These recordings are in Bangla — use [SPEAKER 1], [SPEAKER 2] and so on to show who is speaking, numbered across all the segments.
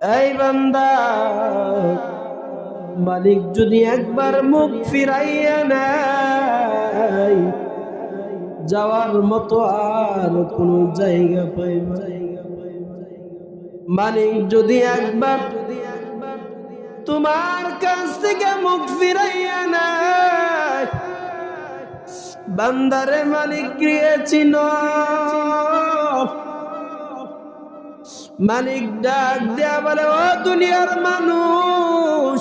[SPEAKER 1] এই বান্দা, মালিক যদি একবার মুখ ফিরাইয়া নেয়, যাওয়ার মতো আর কোনো জায়গা পাইবা। মালিক যদি একবার তোমার কাছ থেকে মুখ ফিরাইয়া নেয়, বান্দারে মালিক গিয়েছিল। মালিক ডাক দেয়া বলে, ও দুনিয়ার মানুষ,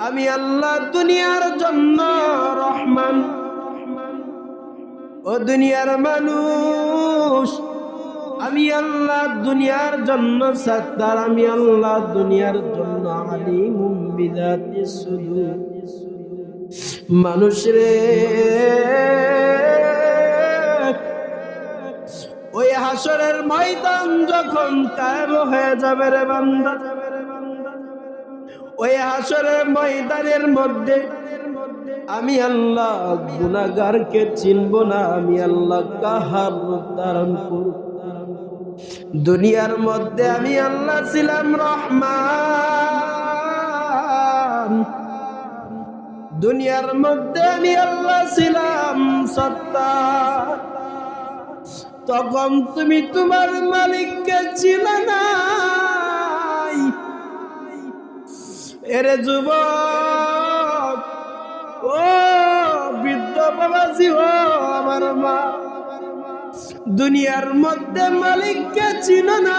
[SPEAKER 1] আমি আল্লাহ দুনিয়ার জন্য রহমান। ও দুনিয়ার মানুষ, আমি আল্লাহ দুনিয়ার জন্য সত্তার। আমি আল্লাহ দুনিয়ার জন্য আলিমুম বিযাতিস সুদূর। মানুষ রে, ওই হাসরের ময়দান যখন কায়েম হয়ে যাবে রে বান্দা, ওই হাসরের ময়দানের মধ্যে আমি আল্লাহ গুনাহগারকে চিনব না। আমি আল্লাহ কাহার রূপ ধারণ করব। দুনিয়ার মধ্যে আমি আল্লাহ ছিলাম রহমান, দুনিয়ার মধ্যে আমি আল্লাহ ছিলাম সত্তার। তখন তুমি তোমার মালিককে চিনো না। এরে যুবক, ও বৃদ্ধ বাবাজি, ও আমার মা, দুনিয়ার মধ্যে মালিককে চিনো না।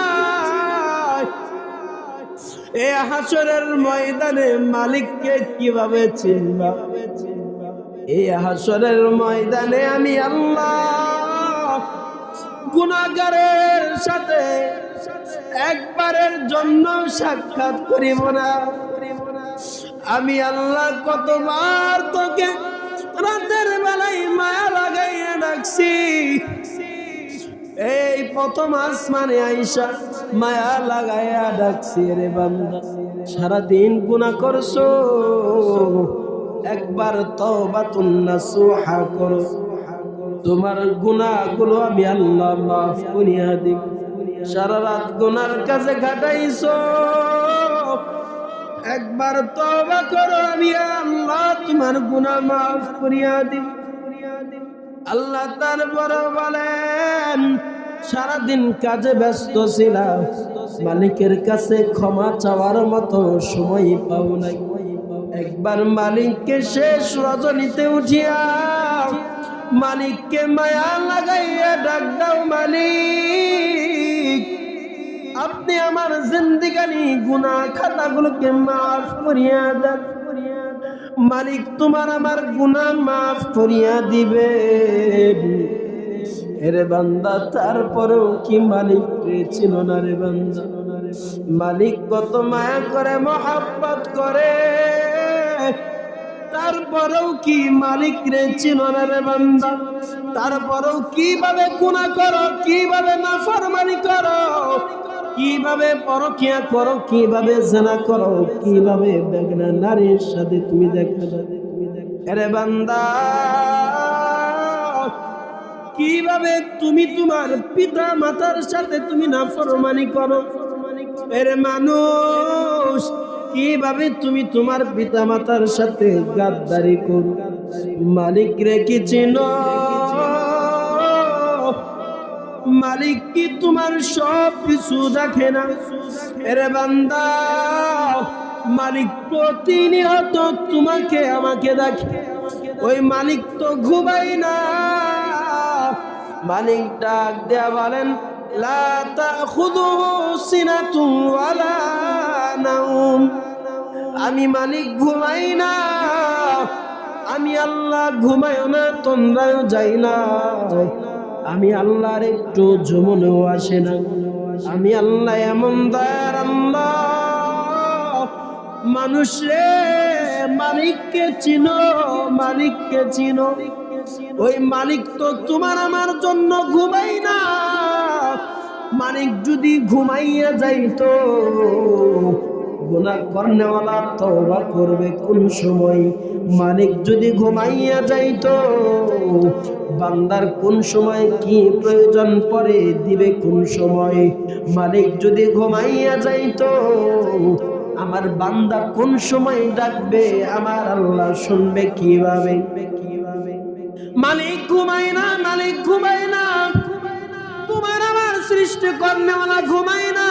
[SPEAKER 1] এই হাসরের ময়দানে মালিককে কিভাবে চিনবা? এই হাসরের ময়দানে আমি আল্লাহ গুনাহগারের সাথে একবারের জন্য সাক্ষাৎ করিব না। আমি আল্লাহ কতবার তোকে রাতের বেলায় মায়া লাগাইয়া ডাকছি। এই প্রথম আসমানে আইসা মায়া লাগাইয়া ডাকছি। রে বান্দা, সারাদিন গুনাহ করছো, একবার তওবাতুন নাসুহা করো, তোমার গুনাহগুলো আমি আল্লাহ মাফ করিয়া দিব। সারা রাত গুনার কাছে কাটাইছো, একবার তওবা করো, আমি আল্লাহ তোমার গুনাহ মাফ করিয়া দিব। আল্লাহ তারপর বলেন, সারাদিন কাজে ব্যস্ত ছিলাম, মালিকের কাছে ক্ষমা চাওয়ার মতো সময় পাও নাই। একবার মালিককে শেষ রজনীতে উঠিয়া মালিককে মায়া লাগাইয়া ডাক দাও, মালিক আপনি আমার জিন্দেগানি গুনাহ খাতাগুলোকে মাফ করিয়া দেন। মালিক তোমার আমার গুনাহ মাফ করিয়া দিবে। এরে বান্দা, তারপরেও কি মালিক রে চিনো না রে বান্দা? মালিক কত মায়া করে, মহব্বত করে, তারপরেও কি মালিক রে চিনো না রে বান্দা? তারপরেও কিভাবে গুনাহ করো, কিভাবে নাফরমানি করো, কিভাবে পরকিয়া করো, কিভাবে জিনা করো, কিভাবে বেগানা নারীর সাথে তুমি দেখা যাবে। আরে বান্দা, কিভাবে তুমি তোমার পিতা মাতার সাথে তুমি নাফরমানি করো। আরে মানুষ, কিভাবে তুমি তোমার পিতা মাতার সাথে গাদ্দারি করো। মালিক রে কি চিনো? মালিক কি তোমার সব কিছু দেখে না? এরে বান্দা, মালিক প্রতিনিয়ত তোমাকে আমাকে দেখে। ওই মালিক তো ঘুমায় না। মালিক ডাক দেয়া বলেন, লা তাখুযুহু সিনাতুন ওয়ালা নাওম। আমি মালিক ঘুমাই না। আমি আল্লাহ ঘুমায়ও না, তোমরাও যাই না। আমি আল্লাহর একটু জমনেও আসে না। আমি আল্লাহ এমন দয়ার আল্লাহ। মানুষ রে, মালিককে চিনো, মালিককে চিনো। ওই মালিক তো তোমার আমার জন্য ঘুমাই না। মালিক যদি ঘুমাইয়া যাইতো, গুনাহ করনেওয়ালা তওবা করবে কোন সময়? মালিক যদি ঘুমাইয়া যাইতো, বান্দার কোন সময় কি প্রয়োজন পড়ে দিবে কোন সময়? মালিক যদি ঘুমাইয়া যাইতো, আমার বান্দা কোন সময় ডাকবে আমার আল্লাহ শুনবে কিভাবে? মালিক ঘুমায় না, মালিক ঘুমায় না, তোমার আমার সৃষ্টি করনেওয়ালা ঘুমায় না।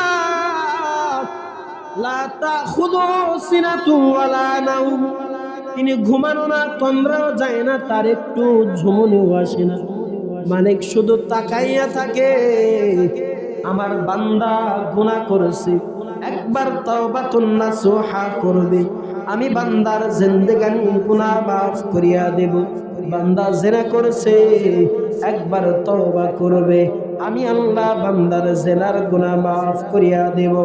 [SPEAKER 1] লা তাখুযুহু সিনাতুন ওয়ালা নাওম, তিনি ঘুমানো না, তন্দ্রাও যায় না, তার একটু ঝুমনিও আসে না। মালিক শুধু তাকাইয়া থাকে, আমার বান্দা গুনাহ করেছে, একবার তাওবাতুন নাসুহা করবে, আমি বান্দার জিন্দেগানি গুনাহ মাফ করিয়া দেব। বান্দা জিনা করেছে, একবার তওবা করবে, আমি আল্লাহ বান্দার জিনার গুনাহ মাফ করিয়া দেব।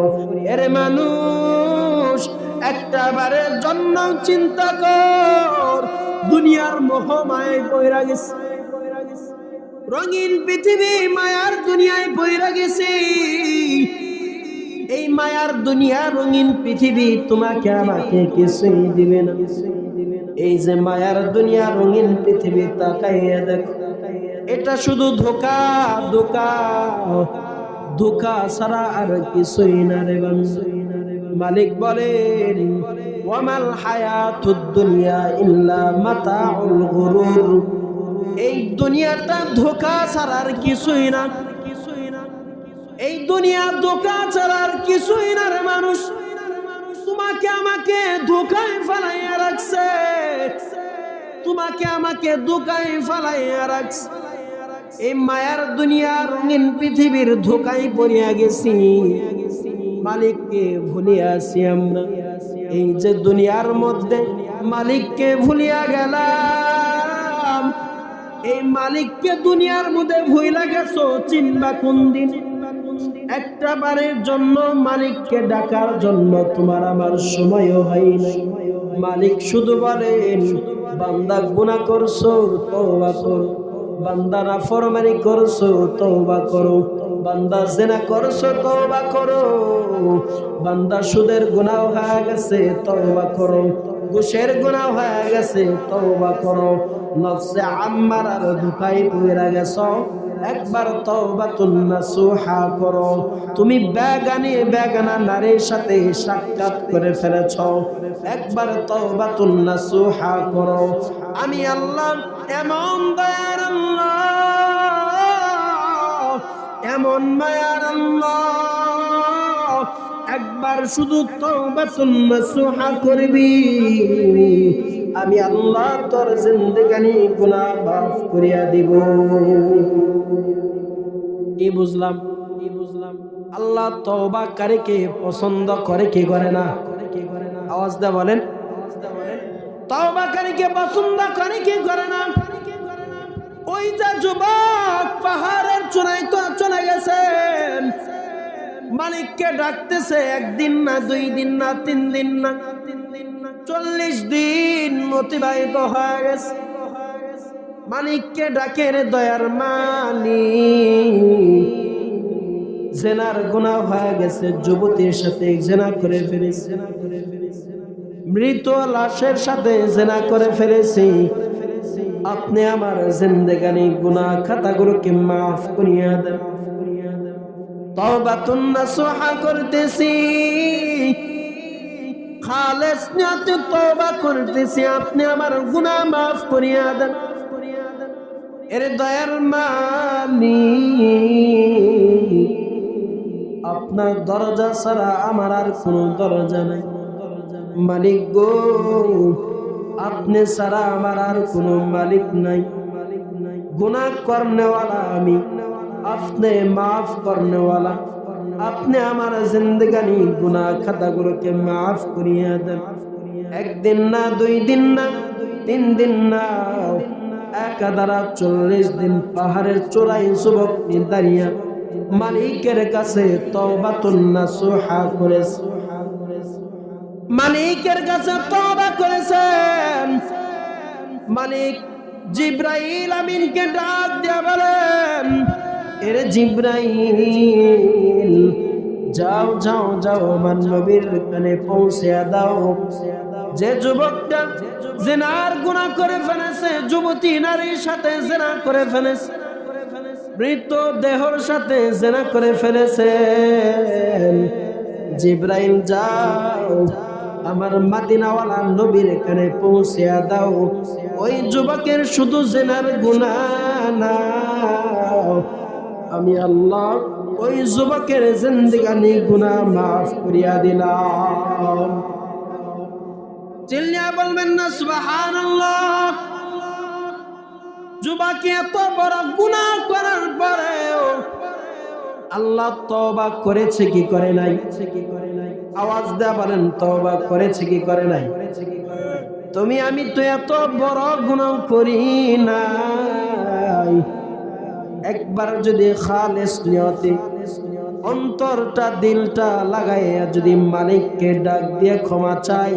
[SPEAKER 1] এর মানুষ একটা বারের জন্য চিন্তা কর, দুনিয়ার মোহমায় পয়রা গেছে, রঙিন পৃথিবী মায়ার দুনিয়ায় পয়রা গেছে। এই মায়ার দুনিয়া রঙিন পৃথিবী তোমাকে আমাকে কিছুই দিবে না। এই যে মায়ার দুনিয়া রঙিন পৃথিবী, তাকাইয়া দেখো, এটা শুধু ধোঁকা, ধোঁকা, ধোঁকা ছাড়া আর কিছুই না রে বান্দা। মালিক বলেন, ওয়ামাল হায়াতুদ দুনিয়া ইল্লা মাতাউল গুরুর, এই দুনিয়াটা ধোঁকা ছাড়া আর কিছুই না, এই দুনিয়া ধোঁকা ছাড়া আর কিছুই না রে মানুষ। তোমাকে আমাকে ধোঁকায় ফেলাইয়া রাখছে, তোমাকে আমাকে ধোঁকায় ফেলাইয়া রাখছে। এই মায়ার দুনিয়া রঙিন পৃথিবীর ধোঁকায় পড়িয়া গেছি, মালিককে ভুলিয়া আছি আমরা। এই যে দুনিয়ার মধ্যে মালিককে ভুলিয়া গেলাম, এই মালিককে দুনিয়ার মধ্যে ভুইলা গেছো, চিনবা কোন দিন? একটা বারের জন্য মালিককে ডাকার জন্য তোমার আমার সময়ও হয় নাই। মালিক শুধু বলেন, বান্দা গুনাহ করছো তওবা করো, বান্দা নাফরমানি করছো তওবা করো, বান্দা জিনা করছো তওবা করো, বান্দা সুদের গুনাহ হয়ে গেছে তওবা করো, ঘুষের গুনাহ হয়ে গেছে তওবা করো, নফসে আম্মারার ধোঁকায় পড়ে গেছো, একবার তাওবাতুন নাসুহা করো। তুমি বেগানা নারীর সাথে সাক্ষাৎ করে ফেলেছ, একবার তাওবাতুন নাসুহা করো। আমি আল্লাহ এমন দয়ার আল্লাহ, এমন মায়ার আল্লাহ, একবার শুধু তাওবাতুন নাসুহা করবি, আমি আল্লাহ তোর জিন্দেগানি গুনাহ মাফ করিয়া দিব। কি বুঝলাম? আল্লাহ তওবাকারীকে পছন্দ করে কি করে না? আওয়াজ দা বলেন, তওবাকারীকে পছন্দ করে কি করে না? ওই যে যুবক পাহাড়ের চূড়ায় তো চলে গেছেন, মালিককে ডাকতেছে, একদিন না, দুই দিন না, 3 দিন না, 40 দিন অতিবাহিত হয়ে গেছে। মালিককে ডাকে, রে দয়ার মালিক, জেনার গুনাহ হয়ে গেছে, যুবতীর সাথে জেনা করে ফেলেছে, মৃত লাশের সাথে জেনা করে ফেলেছি, আপনি আমার জিন্দেগানি গুনাহ খাতাগুলোকে মাফ করিয়া দেন। তাওবাতুন নাসুহা করতেছি, খালেস নিয়তে তওবা করতেছি, আপনি আমার গুনাহ মাফ করিয়া দেন। এর দয়ার মালিক, আপনার দরজা ছাড়া আমার আর কোনো দরজা নাই। মালিক গো, আপনি ছাড়া আমার আর কোনো মালিক নাই। গুনাহ করনেওয়ালা আমি, আপনি মাফ করনেওয়ালা, আপনি আমার জিন্দেগানি গুনাহ খাতাগুলোকে মাফ করিয়া দেন। একদিন না, 2 দিন না, 3 দিন না, একাধারা 40 দিন পাহাড়ের চূড়ায় যুবক দাঁড়িয়ে মালিকের কাছে তাওবাতুন নাসুহা করেছে, মালিকের কাছে তওবা করেছেন। মালিক জিবরাইল আমিনকে ডাক দিয়া বলেন, এরে জিবরাইল, যাও যাও যাও আমার নবীর কানে পৌঁছে দাও। যে যুবকটা জিনার গুনাহ করে ফেলেছে, যুবতী নারীর সাথে জিনা করে ফেলেছে, মৃত দেহর সাথে জিনা করে ফেলেছে, জিবরাইল যাও আমার মদিনাওয়ালা নবীর কানে পৌঁছে দাও। ওই যুবকের শুধু জিনার গুনাহ না, আমি আল্লাহ ওই যুবকের জিন্দেগানি গুনাহ মাফ করিয়া দিলাম। চিল্লিয়া বলবেন না সুবহানাল্লাহ। যুবক এত বড় গুনাহ করার পরেও আল্লাহ তওবা করেছে কি করে নাই? আওয়াজ দেয়া বলেন, তওবা করেছে কি করে নাই? তুমি আমি তো এত বড় গুনাহ করি নাই, একবার যদি খালেস নিয়তে অন্তরটা দিলটা লাগাইয়া যদি মালিককে ডাক দিয়ে ক্ষমা চাই,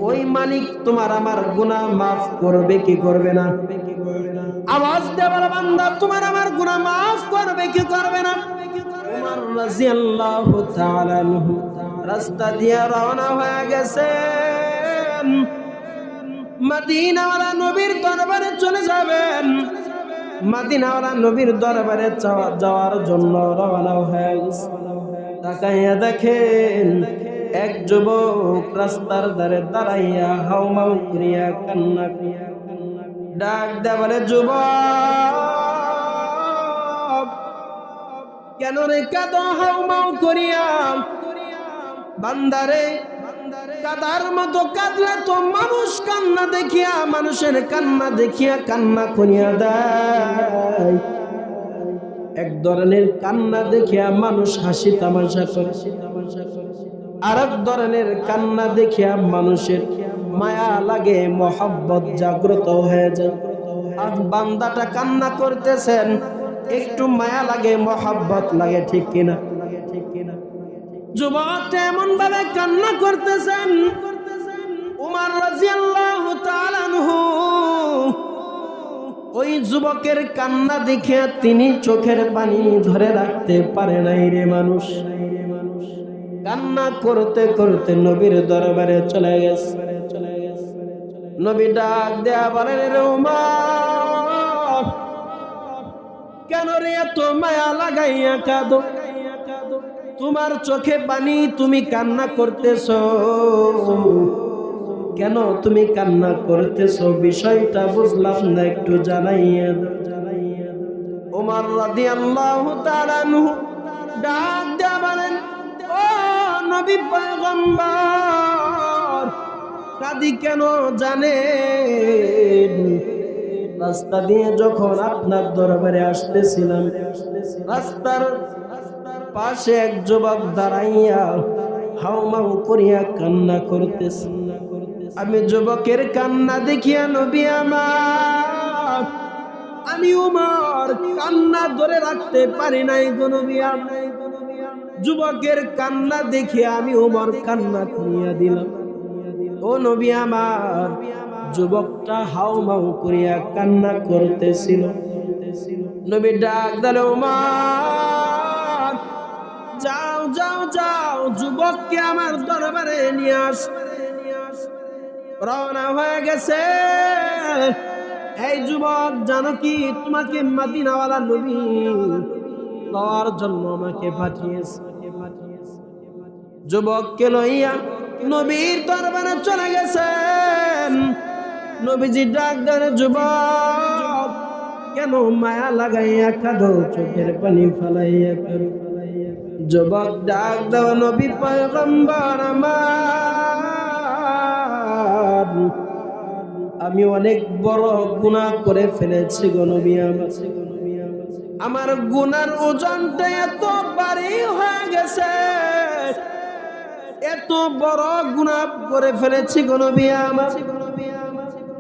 [SPEAKER 1] ওই মালিক তোমার আমার গুনাহ মাফ করবে কি করবে না? আওয়াজ দেবার বান্দা, তোমার আমার গুনাহ মাফ করবে কি করবে না? উমর রাদিয়াল্লাহু তাআলা আনহু রাস্তা দিয়ে রওনা হয়ে গেছেন, মদিনাওয়ালা নবীর দরবারে চলে যাবেন। মদিনাওয়ালা নবীর দরবারে যাওয়ার জন্য রওনা হয়ে গেছে। তাকাইয়া দেখেন এক যুবক রাস্তার ধারে দাঁড়াইয়া হাউমাউ করিয়া কান্না করিয়া ডাক দেয়া বলে, যুবক কেন রে কাঁদো হাউমাউ করিয়া? বান্দারে কাদার মতো কাঁদলে তো মানুষ কান্না দেখিয়া, মানুষের কান্না দেখিয়া কান্না করিয়া দেয়। এক ধরনের কান্না দেখিয়া মানুষ হাসি তামাশা করে, আর এক ধরনের কান্না দেখিয়া মানুষের মায়া লাগে, মহব্বত জাগ্রত হয়ে যায়। আর বান্দাটা কান্না করতেছেন, একটু মায়া লাগে, মহব্বত লাগে, ঠিক কিনা? যুবকটা এমন ভাবে কান্না করতেছেন, উমর রাদিয়াল্লাহু তাআলা আনহু ওই যুবকের কান্না দেখে তিনি চোখের পানি ধরে রাখতে পারে নাই রে মানুষ। কান্না করতে করতে নবীর দরবারে চলে গেছে। নবী ডাক দেয়া বলেন, রে উমর কেন রে এত মায়া লাগাইয়া কাঁদো? তোমার চোখে পানি, তুমি কান্না করতেছো কেন? তুমি কান্না করতেছো, বিষয়টা বুঝলাম না, একটু জানাইয়া দাও। ওমর রাদিয়াল্লাহু তাআলা আনহু ডাক দেয়া বলেন, ও নবী পয়গম্বর, কাঁদি কেন জানেন? রাস্তা দিয়ে যখন আপনার দরবারে আসতেছিলাম, রাস্তার পাশে এক যুবক দাঁড়াইয়া হাউমাউ করিয়া কান্না করতেছে। আমি যুবকের কান্না দেখিয়া নবী আমার, আমি উমর কান্না ধরে রাখতে পারি নাই গো নবী আমার। যুবকের কান্না দেখিয়া আমি উমর কান্না করিয়া দিলাম। ও নবী আমার, যুবকটা হাউমাউ করিয়া কান্না করতেছিল। নবী ডাক দিল, উমর যাও যাও যাও, যুবককে আমার দরবারে নিয়ে আস। রওনা হয়ে গেছে। এই যুবক, জানো কি তোমাকে মদিনাওয়ালা নবী পাওয়ার জন্য আমাকে পাঠিয়েছে। যুবককে লইয়া নবীর দরবারে চলে গেছেন। নবীজি ডাক দেন, যুবক কেন মায়া লাগাইয়া কাঁদো, চোখের পানি ফেলাইয়া কাঁদো? যুবক ডাক দাও, নবী পয়গম্বর আমার, আমি অনেক বড় গুনাহ করে ফেলেছি গো নবী আমার। আমার গুনার ওজনটা এত ভারী হয়ে গেছে, এত বড় গুনাহ করে ফেলেছি গো নবী আমার।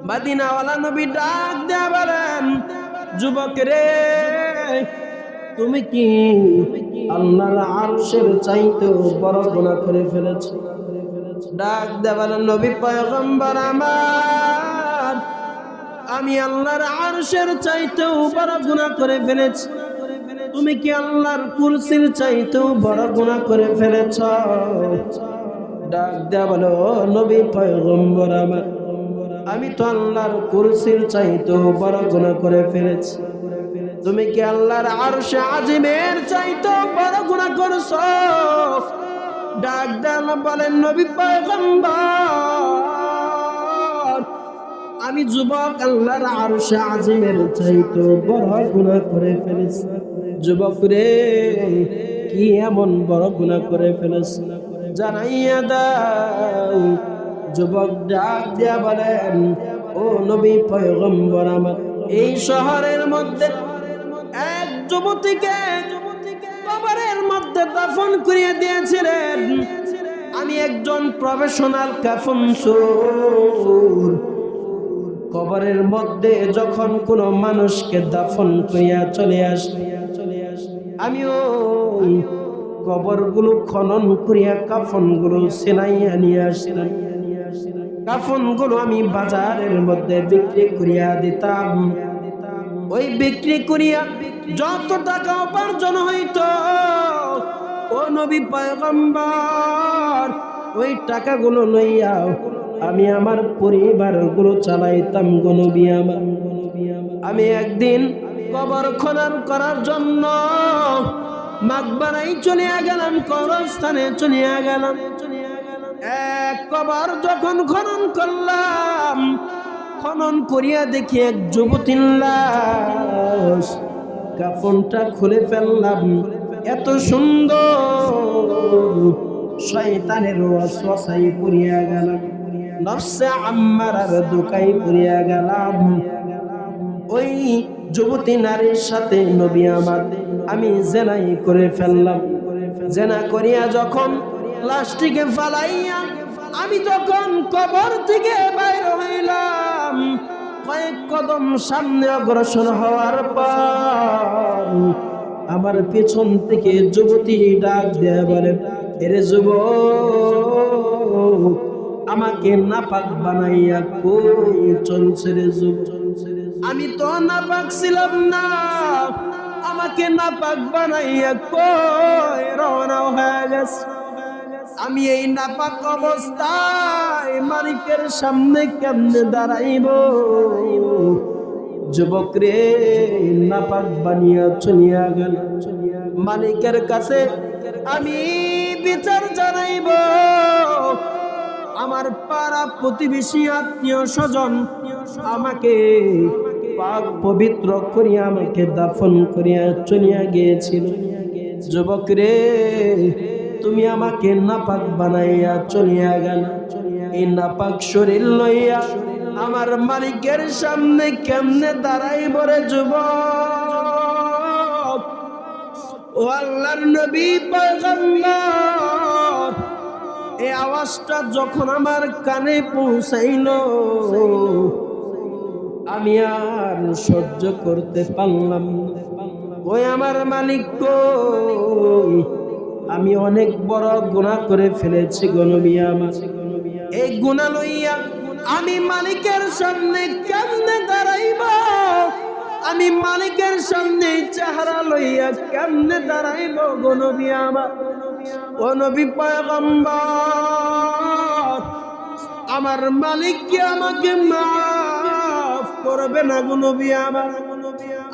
[SPEAKER 1] মদিনাওয়ালা নবী ডাক দেয়া বলেন, যুবক রে, তুমি কি আল্লাহর আরশের চাইতেও বড় গুনাহ করে ফেলেছো? ডাক দেয়া বলেন, নবী পয়গম্বর আমার, আমি আল্লাহর আরশের চাইতেও বড় গুনাহ করে ফেলেছি। তুমি কি আল্লাহর কুরসির চাইতেও বড় গুনাহ করে ফেলেছ? ডাক দেয়া বলো, নবী পয়গম্বর আমার, আমি তো আল্লাহর কুরসির চাইতেও বড় গুনাহ করে ফেলেছি। তুমি কি আল্লাহর আরশে আজিমের চাইতেও বড় গুনাহ করেছো? ডাক দেয়া বলেন, নবী পয়গম্বর, আমি যুবক আল্লাহর আরশে আজিমের চাইতেও বড় গুনাহ করে ফেলেছি। যুবক রে, কি এমন বড় গুনাহ করে ফেলেছ? জানাইয়া দাও। যুবক ডাক দিয়া বলেন, ও নবী পয়গম্বর আমার, এই শহরের মধ্যে এক যুবতীকে কবরের মধ্যে দাফন করিয়ে দিয়েছিলেন। আমি একজন প্রফেশনাল কাফন চোর। কবরের মধ্যে যখন কোনো মানুষকে দাফন করিয়া চলে আসবে, আমিও কবরগুলো খনন করিয়া কাফনগুলো সেনাইয়া নিয়ে আসলাম। কাফনগুলো আমি বাজারের মধ্যে বিক্রি করিয়া দিতাম। ওই বিক্রি করিয়া যত টাকা উপার্জন হইত, ও নবী পয়গম্বর, ওই টাকাগুলো লইয়া আমি আমার পরিবারগুলো চালাইতাম। গো নবী আমার, আমি একদিন কবর খনন করার জন্য মাকবারায় চলিয়া গেলাম, কবরস্থানে চলিয়া গেলাম। এক কবর যখন খনন করলাম, খনন করিয়া দেখি এক যুবতীর লাশ। কাফনটা খুলে ফেললাম, এত সুন্দর, শয়তানের ওয়াসওয়াসায় পড়িয়া গেলাম, নফসে আম্মারার দোকাই পড়িয়া গেলাম। ওই যুবতী নারীর সাথে নবী আমার আমি জেনাই করে ফেললাম। জেনা করিয়া যখন লাশটিকে ফালাইয়া আমি যখন কবর থেকে বাইর হইলাম, কয়েক কদম সামনে অগ্রসর হওয়ার পর আমার পেছন থেকে যুবতী ডাক দেয়া বলেন, এরে যুবক, আমাকে নাপাক বানাইয়া কই চলছে রে যুবক? আমি তো নাপাক ছিলাম না, আমাকে নাপাক বানাইয়া কই রওনা হয়ে গেছে। আমি এই নাপাক অবস্থায় মালিকের সামনে কেমনে দাঁড়াইব? যুবক রে, নাপাক বানিয়া চলিয়া গেল। মালিকের কাছে আমি বিচার জানাইব। আমার পাড়া প্রতিবেশী আত্মীয় স্বজন আমাকে পাক পবিত্র করিয়া আমাকে দাফন করিয়া চলিয়া গিয়েছিল। যুবক রে, তুমি আমাকে নাপাক বানাইয়া চলিয়া গেল। এই নাপাক শরীর লইয়া আমার মালিকের সামনে কেমনে দাঁড়াইব রে যুবক? ও আল্লাহর নবী পয়গম্বর, এই আওয়াজটা যখন আমার কানে পৌঁছাইল, আমি আর সহ্য করতে পারলাম না। ওই আমার মালিক কই, আমি অনেক বড় গুনাহ করে ফেলেছি গো নবী আমার। এই গুনাহ লইয়া আমি মালিকের সামনে কেমনে দাঁড়াইব? আমি মালিকের সামনে চেহারা লইয়া কেমনে দাঁড়াইব গো নবী আমার? ও নবী পয়গম্বর, আমার মালিক কি আমাকে মাফ করবে না গো নবী আমার?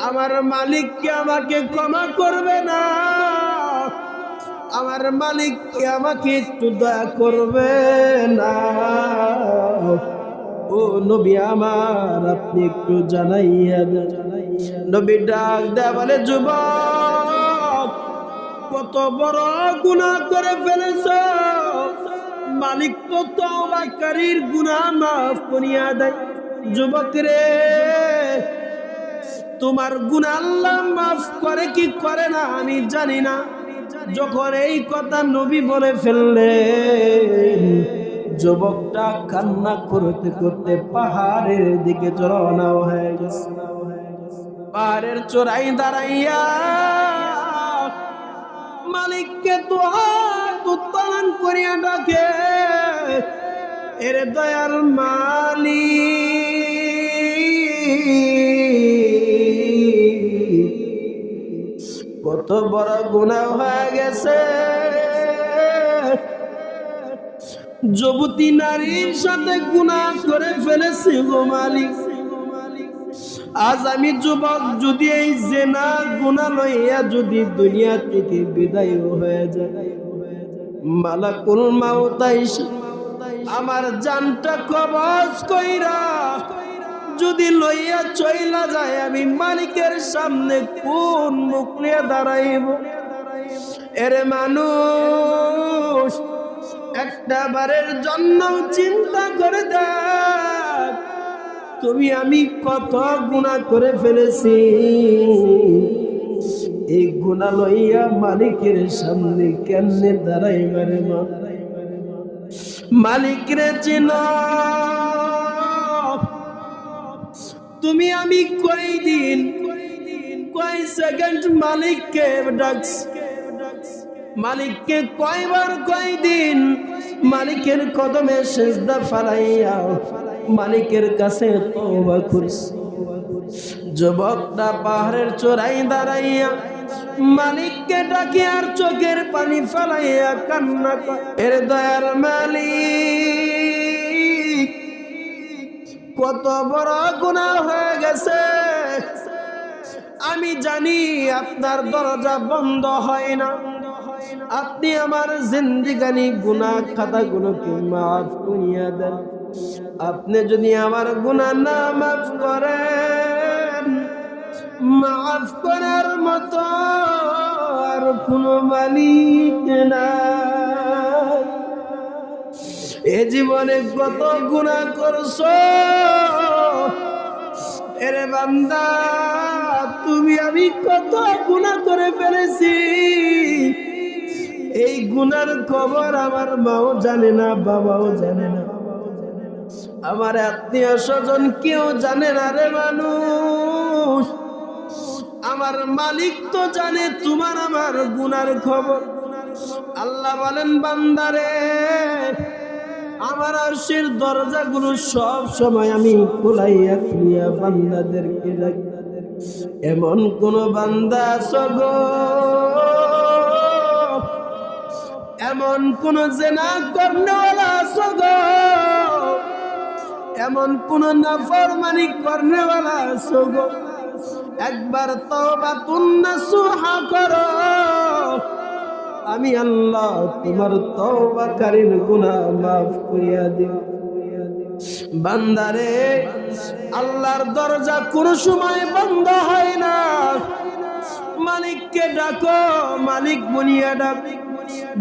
[SPEAKER 1] আমার মালিক কি আমাকে ক্ষমা করবে না? আমার মালিক কি আমাকে একটু দয়া করবে না? ও নবী আমার, আপনি একটু জানাইয়া দেন। নবী ডাক দেয়া বলে, যুবক, কত বড় গুনাহ করে ফেলেছো। মালিক তো তওবাকারীর গুনাহ মাফ করিয়া দেয়। যুবক রে, তোমার গুনাহ আল্লাহ মাফ করে কি করে না আমি জানি না। যখন এই কথা নবী বলে ফেললেন, যুবকটা কান্না করতে করতে পাহাড়ের দিকে রওনা হয়ে গেছে। পাহাড়ের চূড়ায় দাঁড়াইয়া মালিককে দুহাত উত্তোলন করিয়া ডাকে, এরে দয়ার মালিক, কত বড় গুনাহ হয়ে গেছে। যুবতী নারীর সাথে গুনাহ করে ফেলেছি গো মালিক। আজ আমি যুবক যদি এই জেনা গুনাহ লইয়া যদি দুনিয়া থেকে বিদায় হয়ে যায়, মালাকুল মাউত আইসা আমার জানটা কবজ কইরা যদি লইয়া চইলা যায়, আমি মালিকের সামনে কোন মুখ নিয়ে দাঁড়াইব? এরে মানুষ, একটা বারের জন্য চিন্তা করে দেখ, তুমি আমি কত গুনাহ করে ফেলেছি। এই গুনাহ লইয়া মালিকের সামনে কেমনে দাঁড়াইবারে? মালিকরে চিনো? তুমি আমি কই দিন কয় সেকেন্ড মালিককে ডাকছি, মালিককে কয়বার কয় দিন মালিকের কদমে সিজদা ফলাইয়া মালিকের কাছে তওবা করছি। যুবকটা পাহাড়ের চূড়ায় দাঁড়াইয়া মালিককে ডাকে আর চোখের পানি ফেলাইয়া কান্না করে, এর দয়ার মালিক, কত বড় গুনাহ হয়ে গেছে। আমি জানি আপনার দরজা বন্ধ হয় না। আপনি আমার জিন্দেগানি গুনাহ খাতাগুলোকে মাফ করিয়া দেন। আপনি যদি আমার গুনাহ না মাফ করেন, মাফ করার মতো আর কোনো মালিক নাই। এ জীবনে কত গুনাহ করছো এরে বান্দা, তুমি আমি কত গুনাহ করে ফেলেছি। এই গুনার খবর আমার মাও জানে না, বাবাও জানে না, আমার আত্মীয় স্বজন কেউ জানে না। রে মানুষ, আমার মালিক তো জানে তোমার আমার গুনার খবর। আল্লাহ বলেন, বান্দারে, আমার আরশের দরজাগুলো সব সময় আমি খোলাইয়া খুলিয়া বান্দাদেরকে রাখি। এমন কোন বান্দা আছো গো, এমন কোন জেনা করনেওয়ালা আছো গো, এমন কোন নাফরমানি করনেওয়ালা আছো গো, একবার তওবাতুন নাসুহা করো, আমি আল্লাহ তোমার তওবাকারীর গুনাহ মাফ করিয়া দিব। বান্দারে, আল্লাহর দরজা কোনো সময় বন্ধ হয় না। মালিককে ডাকো, মালিক বনিয়া ডাক।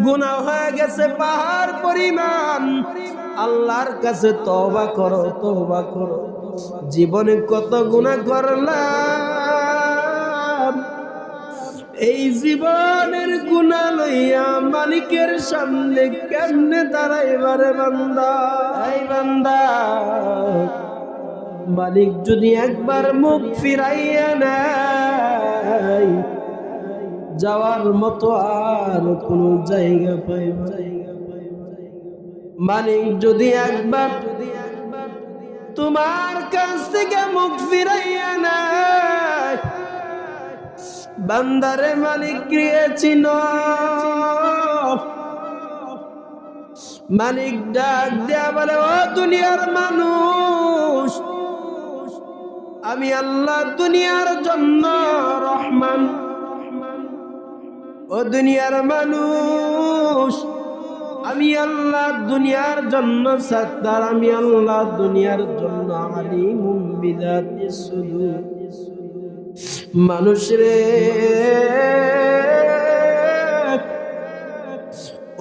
[SPEAKER 1] গুনাহ হয়ে গেছে পাহাড় পরিমাণ, আল্লাহর কাছে তওবা করো, তওবা করো। জীবনে কত গুনাহ করলাম, এই জীবনের গুনাহ লইয়া মালিকের সামনে কেমনে দাঁড়াইবারে বান্দা? এই বান্দা, মালিক যদি একবার মুখ ফিরাইয়া নেয়, যাওয়ার মতো আর কোনো জায়গা পাইবা। মালিক যদি একবার তোমার কাছ থেকে মুখ ফিরাইয়া নেয়, বান্দারে মালিক ক্রিয়েছিল। মালিক ডাক দেয়া বলে, ও দুনিয়ার মানুষ, আমি আল্লাহ দুনিয়ার জন্য রহমান। ও দুনিয়ার মানুষ, আমি আল্লাহ দুনিয়ার জন্য সত্তার, আমি আল্লাহ দুনিয়ার জন্য আলিমুম বিযাতিস সুদূর। মানুষ রে,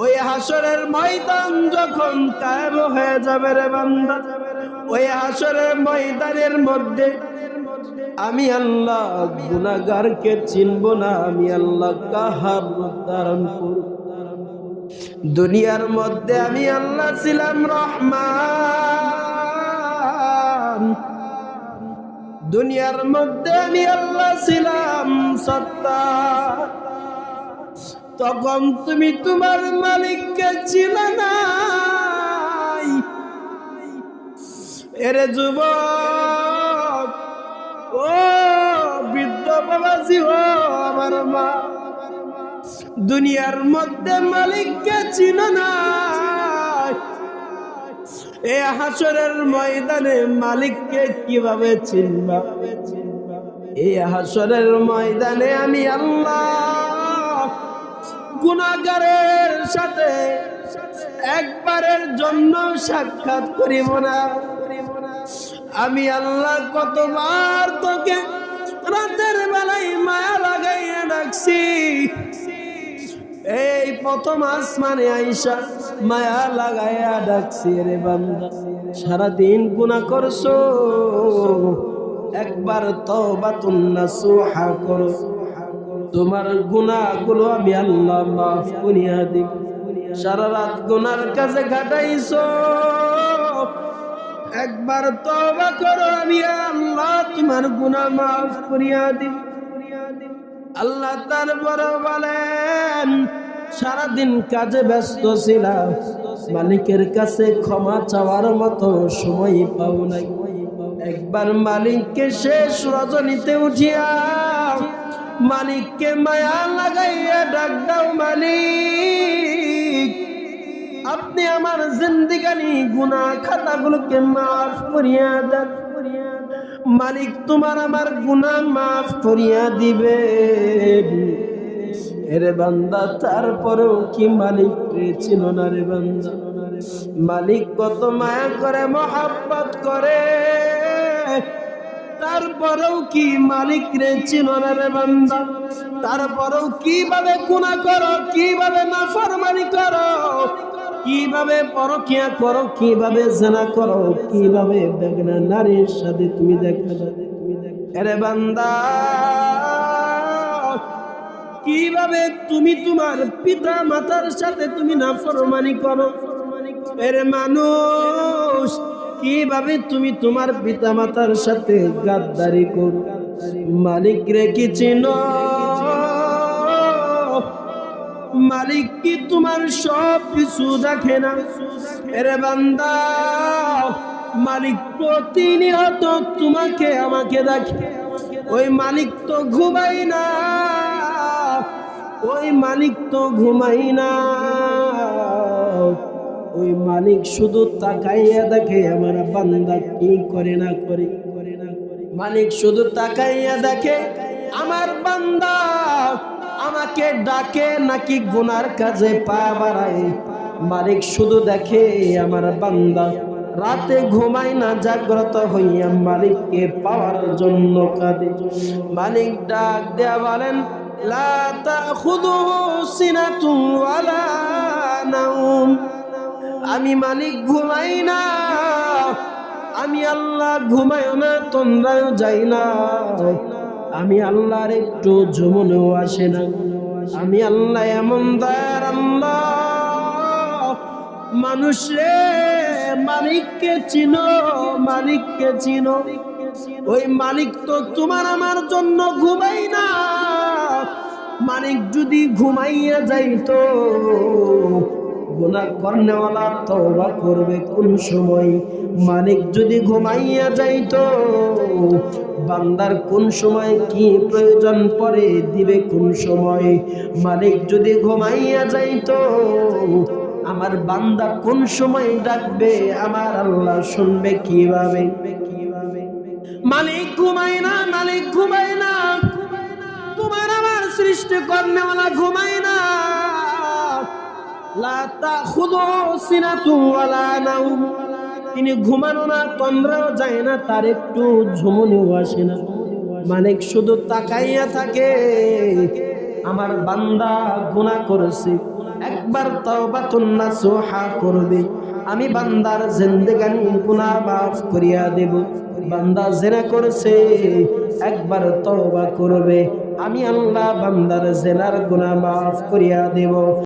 [SPEAKER 1] ওই হাসরের ময়দান যখন কায়েম হয়ে যাবে রে বান্দা, ওই হাসরের ময়দানের মধ্যে আমি আল্লাহ গুনাহগারকে চিনব না, আমি আল্লাহ কাহার ধারণ করব। দুনিয়ার মধ্যে আমি আল্লাহ ছিলাম রহমান, দুনিয়ার মধ্যে আমি আল্লাহ ছিলাম সত্তার। তখন তুমি তোমার মালিককে চিনো না। এরে যুবক, ও বৃদ্ধ বাবাজি, ও আমার মা, দুনিয়ার মধ্যে মালিককে চিনো না, এই হাসরের ময়দানে মালিককে কিভাবে চিনবা? এই হাসরের ময়দানে আমি আল্লাহ গুনাহগারের সাথে একবারের জন্য সাক্ষাৎ করিব না। আমি আল্লাহ কতবার তোকে রাতের বেলায় মায়া লাগাইয়া ডাকছি, এই প্রথম আসমানে আইসা মায়া লাগাইয়া ডাকছি, রে বান্দা সারাদিন গুনাহ করছো, একবার তওবাতুন নাসুহা করো, তোমার গুনাহগুলো আমি আল্লাহ মাফ করিয়া দিব। সারা রাত গুনার কাছে কাটাইছো, একবার তওবা করো, আমি আল্লাহ তোমার গুনাহ মাফ করিয়া দিব। আল্লাহ তারপর বলেন, সারাদিন কাজে ব্যস্ত ছিলাম, মালিকের কাছে ক্ষমা চাওয়ার মতো সময় পাও নাই। একবার মালিককে শেষ রজনীতে উঠিয়া মালিককে মায়া লাগাইয়া ডাক দাও, মালিক আপনি আমার জিন্দেগানি গুনাহ খাতাগুলোকে মাফ করিয়া দেন। মালিক তোমার আমার গুনাহ মাফ করিয়া দিবে। এরে বান্দা তারপরেও কি মালিক রে চিনো না রে বান্দা? মালিক কত মায়া করে, মহব্বত করে, তারপরেও কি মালিক রে চিনো না রে বান্দা? তারপরেও কিভাবে গুনাহ করো, কিভাবে নাফরমানি করো, কিভাবে পরকিয়া করো, কিভাবে জিনা করো, কিভাবে বেগানা নারীর সাথে তুমি দেখা দাও। আরে বান্দা কিভাবে তুমি তোমার পিতা মাতার সাথে তুমি নাফরমানি করো? এরে মানুষ কিভাবে তুমি তোমার পিতা মাতার সাথে গাদ্দারি করো? মালিক রে কি চিনো? মালিক কি তোমার সব কিছু দেখে না? এরে বান্দা মালিক প্রতিনিয়ত তোমাকে আমাকে দেখে। ওই মালিক তো ঘুমাই না, ওই মালিক তো ঘুমাই না, ওই মালিক শুধু তাকাইয়া দেখে আমার বান্দা কি করে না করে। মালিক শুধু তাকাইয়া দেখে আমার বান্দা আমাকে ডাকে নাকি গুনার কাজে পা বাড়ায়। মালিক শুধু দেখে আমার বান্দা রাতে ঘুমায় না, জাগ্রত হইয়া মালিককে পাওয়ার জন্য কাঁদে। মালিক ডাক দেয়া বলেন, লা তাখুযুহু সিনাতুন ওয়ালা নাওম। আমি মালিক ঘুমাই না, আমি আল্লাহ ঘুমায়ও না, তন্দ্রায়ও যাই না, আমি আল্লাহর একটু জমনেও আসে না। আমি আল্লাহ এমন দয়ার আল্লাহ। মানুষ রে মালিককে চিনো, মালিককে চিনো। ওই মালিক তো তোমার আমার জন্য ঘুমাই না। মালিক যদি ঘুমাইয়া যাইতো, গুনাহ করনেওয়ালা তওবা করবে কোন সময়? মালিক যদি ঘুমাইয়া যাইতো, বান্দার কোন সময় কি প্রয়োজন পড়ে দিবে কোন সময়? মালিক যদি ঘুমাইয়া যাইতো, আমার বান্দা কোন সময় ডাকবে আমার আল্লাহ শুনবে কিভাবে? মালিক ঘুমায় না, মালিক ঘুমায় না, তোমার আমার সৃষ্টি করনেওয়ালা ঘুমায় না। লা তাখুযুহু সিনাতুন ওয়ালা নাওম। তিনি ঘুমানো না, তন্দ্রাও যায় না, তার একটু ঝুমনিও আসে না। মালিক শুধু তাকাইয়া থাকে আমার বান্দা গুনাহ করেছে, একবার তওবাতুন নাসুহা করবে, আমি বান্দার জিন্দেগানি গুনাহ মাফ করিয়া দেব। বান্দা জিনা করেছে, একবার তওবা করবে, আমি আল্লাহ বান্দার জিনার গুনাহ মাফ করিয়া দেব।